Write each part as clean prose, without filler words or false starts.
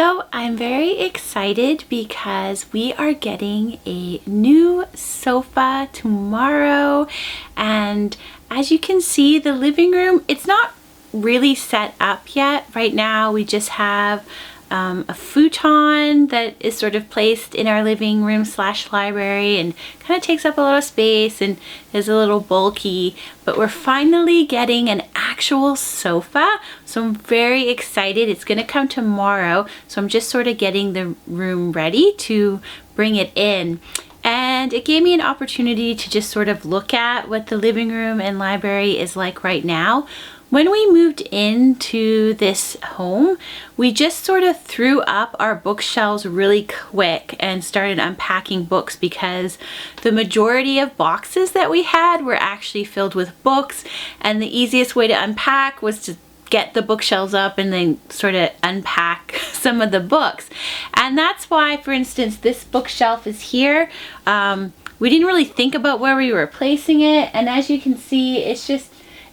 So I'm very excited because we are getting a new sofa tomorrow, and as you can see, the living room, it's not really set up yet. Right now we just have a futon that is sort of placed in our living room / library and kind of takes up a lot of space and is a little bulky, but we're finally getting an actual sofa, so I'm very excited. It's gonna come tomorrow, so I'm just sort of getting the room ready to bring it in. And it gave me an opportunity to just sort of look at what the living room and library is like right now. When we moved into this home, we just sort of threw up our bookshelves really quick and started unpacking books because the majority of boxes that we had were actually filled with books, and the easiest way to unpack was to get the bookshelves up and then sort of unpack some of the books. And that's why, for instance, this bookshelf is here. We didn't really think about where we were placing it, and as you can see,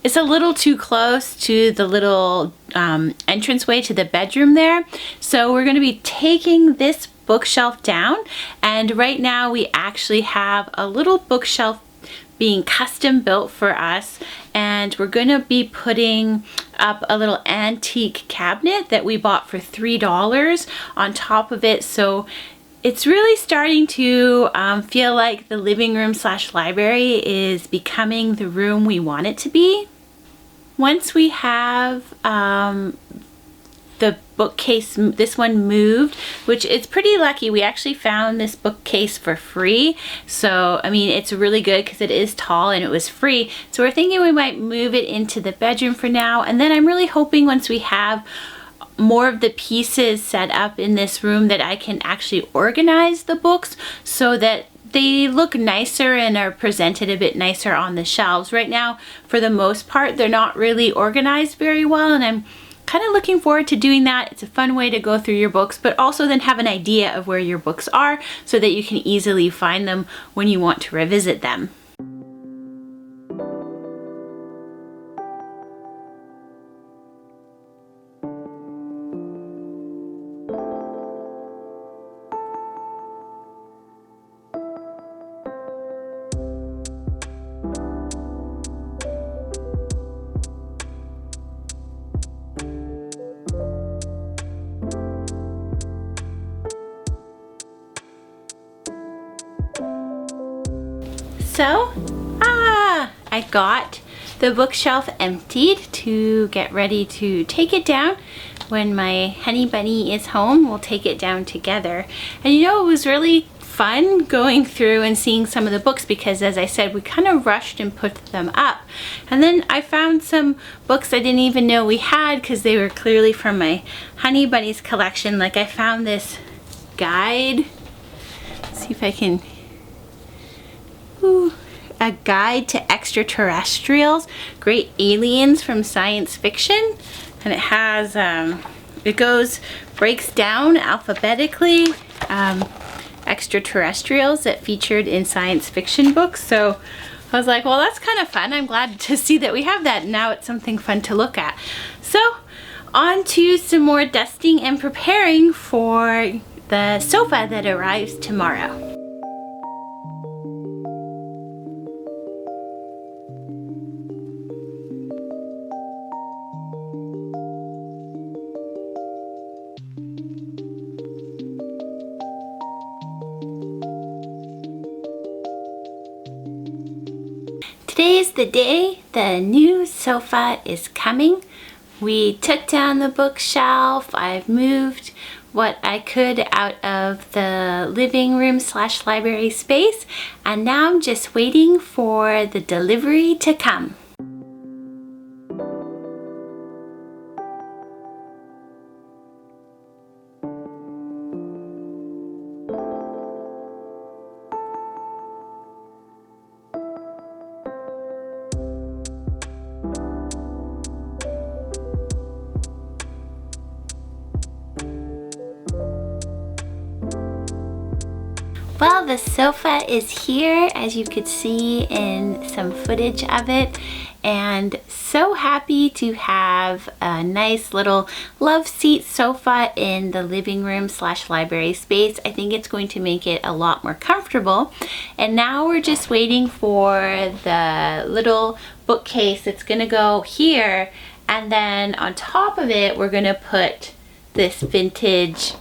it's a little too close to the little entranceway to the bedroom there. So we're going to be taking this bookshelf down, and right now we actually have a little bookshelf being custom built for us, and we're going to be putting up a little antique cabinet that we bought for $3 on top of it. So it's really starting to feel like the living room / library is becoming the room we want it to be. Once we have the bookcase, this one moved, which it's pretty lucky. We actually found this bookcase for free. So, I mean, it's really good because it is tall and it was free. So we're thinking we might move it into the bedroom for now. And then I'm really hoping once we have more of the pieces set up in this room that I can actually organize the books so that they look nicer and are presented a bit nicer on the shelves. Right now, for the most part, they're not really organized very well, and I'm kind of looking forward to doing that. It's a fun way to go through your books, but also then have an idea of where your books are so that you can easily find them when you want to revisit them. So, I got the bookshelf emptied to get ready to take it down. When my honey bunny is home, we'll take it down together. And you know, it was really fun going through and seeing some of the books because, as I said, we kind of rushed and put them up. And then I found some books I didn't even know we had because they were clearly from my honey bunny's collection. Like I found this guide. Let's see if I can... A guide to extraterrestrials, great aliens from science fiction, and it has breaks down alphabetically extraterrestrials that featured in science fiction books. So I was like, well, that's kind of fun. I'm glad to see that we have that. Now it's something fun to look at. So on to some more dusting and preparing for the sofa that arrives tomorrow. Today's the day the new sofa is coming. We took down the bookshelf. I've moved what I could out of the living room / library space, and now I'm just waiting for the delivery to come. Well, the sofa is here, as you could see in some footage of it, and so so happy to have a nice little love seat sofa in the living room / library space. I think it's going to make it a lot more comfortable. And now we're just waiting for the little bookcase that's gonna go here, and then on top of it we're gonna put this vintage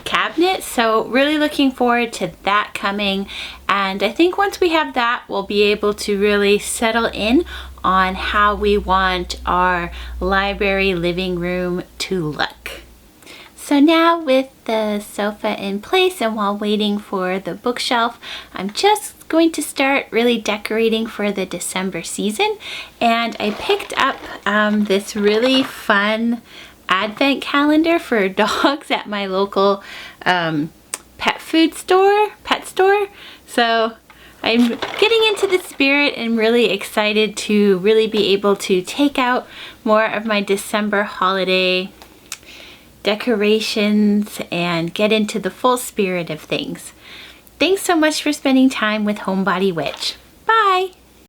cabinet. So really looking forward to that coming, and I think once we have that we'll be able to really settle in on how we want our library living room to look. So now with the sofa in place and while waiting for the bookshelf, I'm just going to start really decorating for the December season. And I picked up this really fun advent calendar for dogs at my local pet store. So I'm getting into the spirit and really excited to really be able to take out more of my December holiday decorations and get into the full spirit of things. Thanks so much for spending time with Homebody Witch.